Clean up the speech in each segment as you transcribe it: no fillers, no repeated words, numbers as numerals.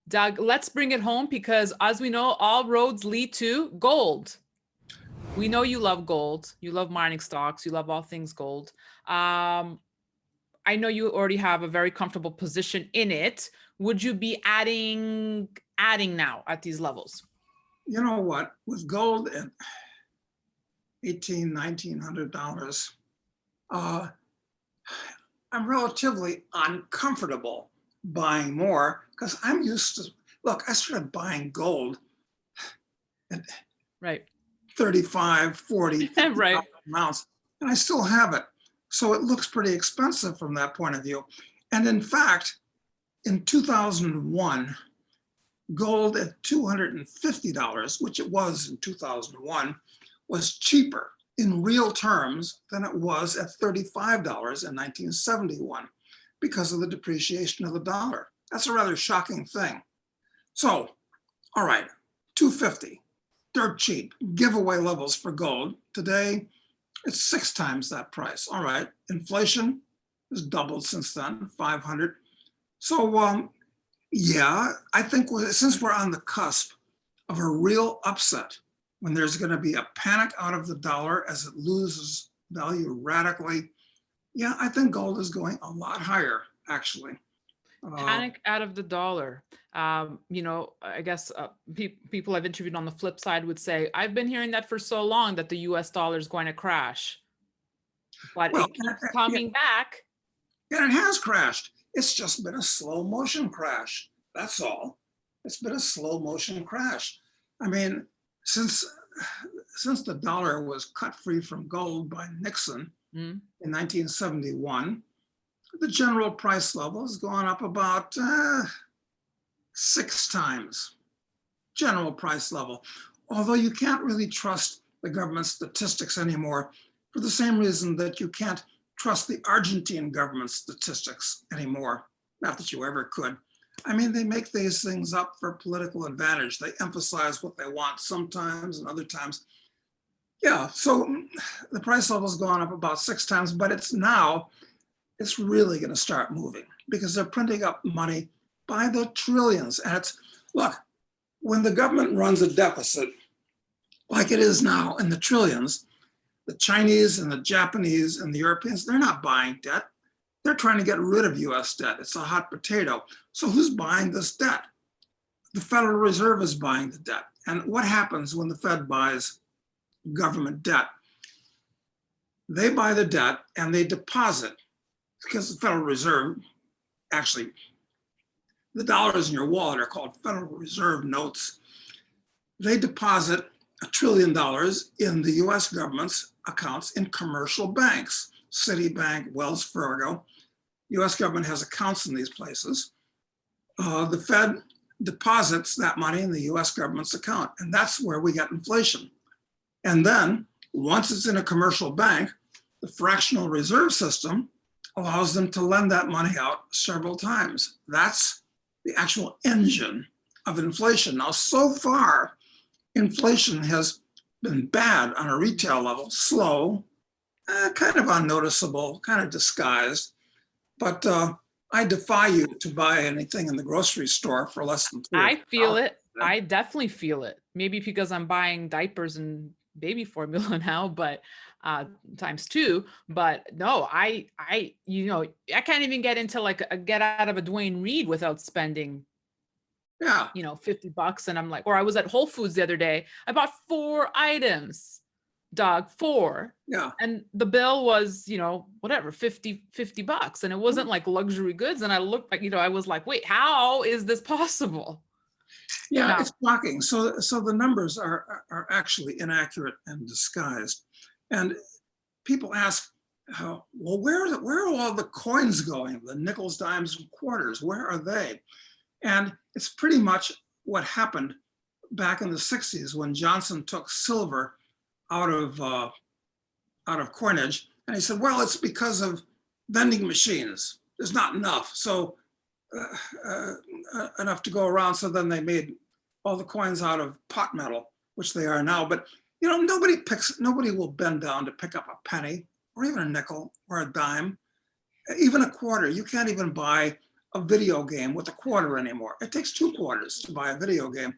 Doug, let's bring it home because as we know, all roads lead to gold. We know you love gold. You love mining stocks. You love all things gold. I know you already have a very comfortable position in it. Would you be adding now at these levels? You know what? With gold at $1,900, I'm relatively uncomfortable buying more because I'm used to, look, I started buying gold at Right. 35, 40, Right. amounts, and I still have it. So it looks pretty expensive from that point of view. And in fact, in 2001, gold at $250, which it was in 2001, was cheaper in real terms than it was at $35 in 1971 because of the depreciation of the dollar. That's a rather shocking thing. So, all right, 250, dirt cheap, giveaway levels for gold. Today, it's 6 times that price. All right, inflation has doubled since then, 500. So, yeah, I think since we're on the cusp of a real upset, when there's going to be a panic out of the dollar as it loses value radically, yeah, I think gold is going a lot higher, actually. Panic out of the dollar. I guess people I've interviewed on the flip side would say, I've been hearing that for so long that the US dollar is going to crash. But Well, it keeps coming back. And it has crashed. It's just been a slow motion crash. That's all. It's been a slow motion crash. I mean, since the dollar was cut free from gold by Nixon in 1971, the general price level has gone up about 6 times. General price level. Although you can't really trust the government statistics anymore for the same reason that you can't trust the Argentine government statistics anymore. Not that you ever could. I mean, they make these things up for political advantage. They emphasize what they want sometimes and other times. Yeah, so the price level's gone up about 6 times, but it's really going to start moving because they're printing up money by the trillions. And look, when the government runs a deficit like it is now in the trillions, the Chinese and the Japanese and the Europeans, they're not buying debt. They're trying to get rid of US debt. It's a hot potato. So who's buying this debt? The Federal Reserve is buying the debt. And what happens when the Fed buys government debt? They buy the debt and they deposit, because the Federal Reserve, actually, the dollars in your wallet are called Federal Reserve notes. They deposit $1 trillion in the US government's accounts in commercial banks, Citibank, Wells Fargo. US government has accounts in these places. The Fed deposits that money in the US government's account, and that's where we get inflation. And then once it's in a commercial bank, the fractional reserve system allows them to lend that money out several times. That's the actual engine of inflation. Now, so far, inflation has been bad on a retail level, slow, kind of unnoticeable, kind of disguised. But I defy you to buy anything in the grocery store for less than $3. I feel it. I definitely feel it. Maybe because I'm buying diapers and baby formula now, but × 2. But no, I can't even get into like a get out of a Dwayne Reed without spending $50. And I'm like, or I was at Whole Foods the other day. I bought 4 items, Doug, 4. Yeah. And the bill was, whatever, $50. And it wasn't like luxury goods. And I looked like, I was like, wait, how is this possible? Yeah, it's shocking. So the numbers are actually inaccurate and disguised. And people ask, well, where are all the coins going? The nickels, dimes, and quarters, where are they? And it's pretty much what happened back in the 60s when Johnson took silver out of coinage. And he said, well, it's because of vending machines. There's not enough. So enough to go around. So then they made all the coins out of pot metal, which they are now. But nobody will bend down to pick up a penny or even a nickel or a dime, even a quarter. You can't even buy a video game with a quarter anymore. It takes 2 quarters to buy a video game.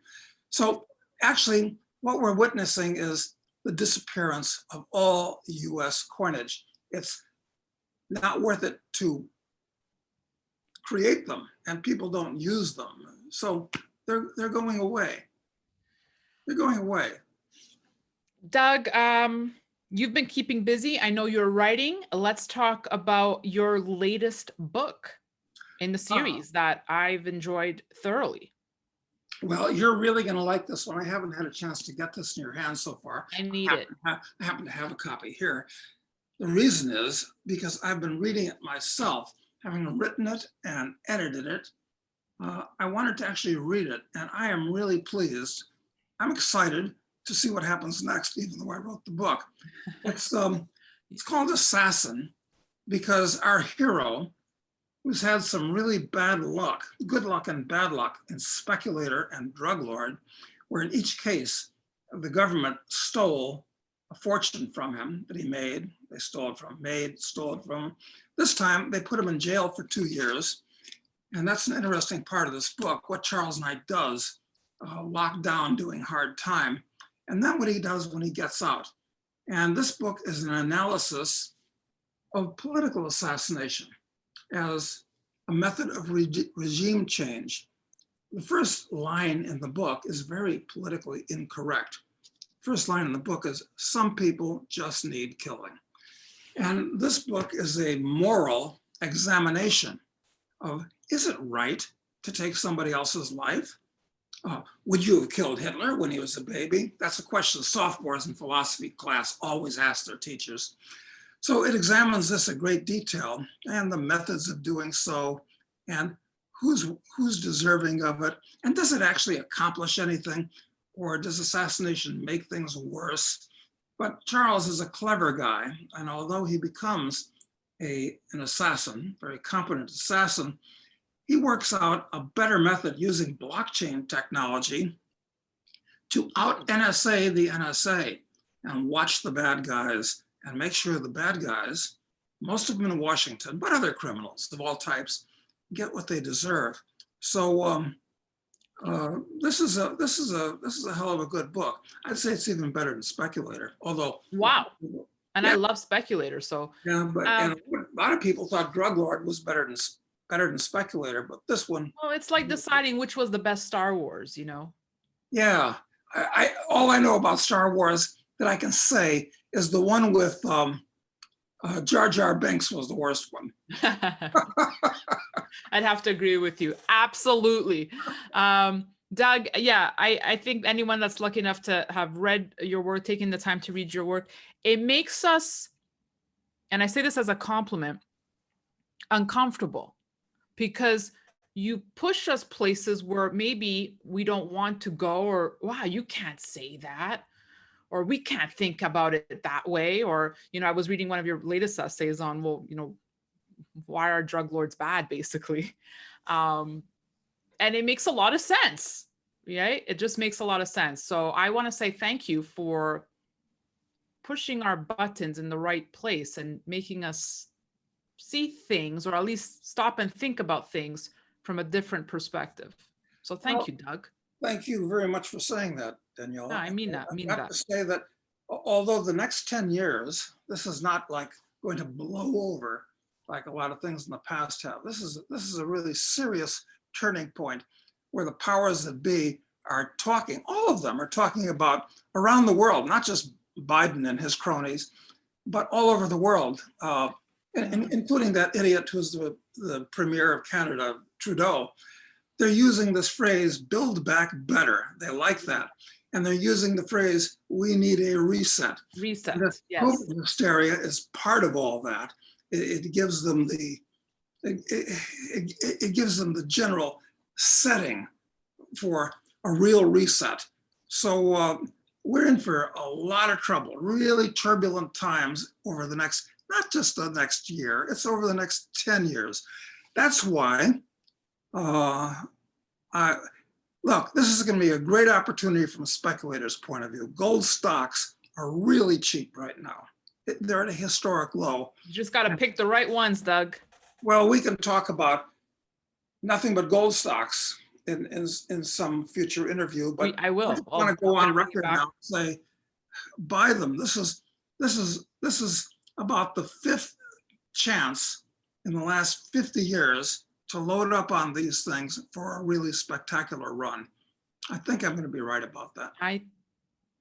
So actually, what we're witnessing is the disappearance of all US coinage. It's not worth it to create them, and people don't use them. So they're going away. They're going away. Doug, you've been keeping busy. I know you're writing. Let's talk about your latest book in the series that I've enjoyed thoroughly. Well, you're really going to like this one. I haven't had a chance to get this in your hands so far. I need it. I happen to have a copy here. The reason is because I've been reading it myself, having written it and edited it. I wanted to actually read it, and I am really pleased. I'm excited to see what happens next, even though I wrote the book. It's called Assassin because our hero, who's had some really bad luck, good luck and bad luck in speculator and drug lord, where in each case, the government stole a fortune from him that he made. They stole it from him, stole it from him. This time they put him in jail for 2 years. And that's an interesting part of this book, what Charles Knight does, locked down doing hard time. And then what he does when he gets out. And this book is an analysis of political assassination as a method of regime change. The first line in the book is very politically incorrect. First line in the book is, some people just need killing. And this book is a moral examination of, is it right to take somebody else's life? Would you have killed Hitler when he was a baby? That's a question sophomores in philosophy class always ask their teachers. So it examines this in great detail and the methods of doing so and who's deserving of it. And does it actually accomplish anything, or does assassination make things worse? But Charles is a clever guy, and although he becomes an assassin, very competent assassin, he works out a better method using blockchain technology to out NSA the NSA and watch the bad guys and make sure the bad guys, most of them in Washington, but other criminals of all types, get what they deserve. So this is a hell of a good book. I'd say it's even better than Speculator, although. Wow. And yeah. I love Speculator, so. Yeah, but and a lot of people thought Drug Lord was better than Speculator, but this one. Well, it's like deciding which was the best Star Wars, you know? Yeah, all I know about Star Wars that I can say is the one with Jar Jar Binks was the worst one. I'd have to agree with you. Absolutely. Doug, yeah, I think anyone that's lucky enough to have read your work, taking the time to read your work, it makes us, and I say this as a compliment, uncomfortable, because you push us places where maybe we don't want to go, or, wow, you can't say that, or we can't think about it that way. Or, you know, I was reading one of your latest essays on, well, you know, why are drug lords bad, basically. And it makes a lot of sense, right? It just makes a lot of sense. So I want to say thank you for pushing our buttons in the right place and making us see things, or at least stop and think about things from a different perspective. So thank you, Doug. Thank you very much for saying that, Daniela. No, I mean that. I have to say that although the next 10 years, this is not like going to blow over like a lot of things in the past have. This is a really serious turning point where the powers that be are talking, all of them are talking about around the world, not just Biden and his cronies, but all over the world, including that idiot who's the premier of Canada, Trudeau. They're using this phrase, build back better. They like that. And they're using the phrase, we need a reset. Reset, yes. COVID hysteria is part of all that. It gives them it gives them the general setting for a real reset. So we're in for a lot of trouble, really turbulent times over the next, not just the next year, it's over the next 10 years. That's why, look, this is going to be a great opportunity from a speculator's point of view. Gold stocks are really cheap right now. They're at a historic low. You just got to pick the right ones, Doug. Well, we can talk about nothing but gold stocks in some future interview, but I will. I just want to go I'm gonna on bring you record back. now and say, buy them. This is about the fifth chance in the last 50 years to load up on these things for a really spectacular run. I think I'm going to be right about that.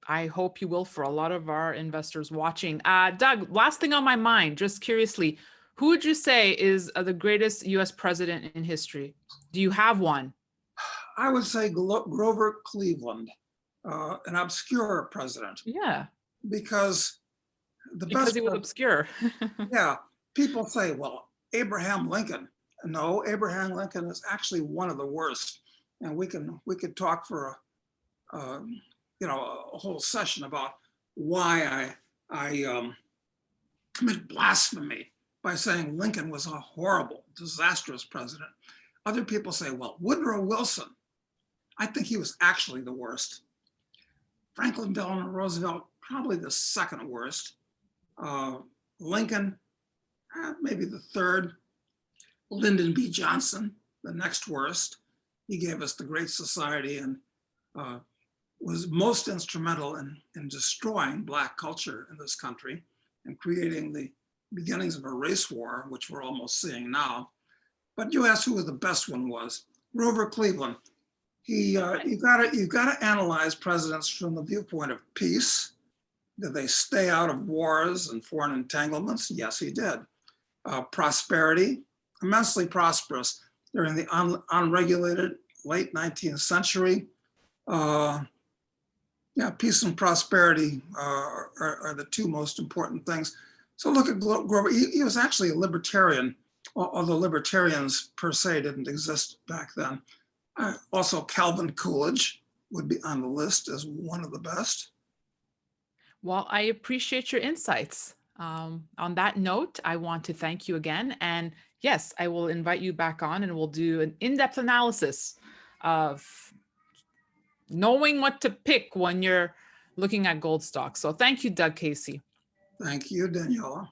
I hope you will for a lot of our investors watching. Doug, last thing on my mind, just curiously, who would you say is the greatest US president in history? Do you have one? I would say Grover Cleveland, an obscure president, Yeah, because the because best, he was obscure. yeah, people say, well, Abraham Lincoln. No, Abraham Lincoln is actually one of the worst. And we could talk for a whole session about why I commit blasphemy by saying Lincoln was a horrible, disastrous president. Other people say, well, Woodrow Wilson, I think he was actually the worst. Franklin Delano Roosevelt, probably the second worst. Lincoln, maybe the third. Lyndon B. Johnson, the next worst. He gave us the Great Society and was most instrumental in destroying Black culture in this country and creating the beginnings of a race war, which we're almost seeing now. But you asked who the best one was. Grover Cleveland. You've got to analyze presidents from the viewpoint of peace. Did they stay out of wars and foreign entanglements? Yes, he did. Prosperity, immensely prosperous during the unregulated late 19th century. Peace and prosperity are the two most important things. So look at Grover. He was actually a libertarian, although libertarians per se didn't exist back then. Also, Calvin Coolidge would be on the list as one of the best. Well, I appreciate your insights. On that note, I want to thank you again. And yes, I will invite you back on and we'll do an in-depth analysis of knowing what to pick when you're looking at gold stocks. So thank you, Doug Casey. Thank you, Daniela.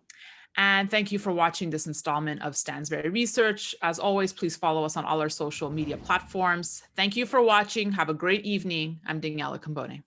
And thank you for watching this installment of Stansberry Research. As always, please follow us on all our social media platforms. Thank you for watching. Have a great evening. I'm Daniela Cambone.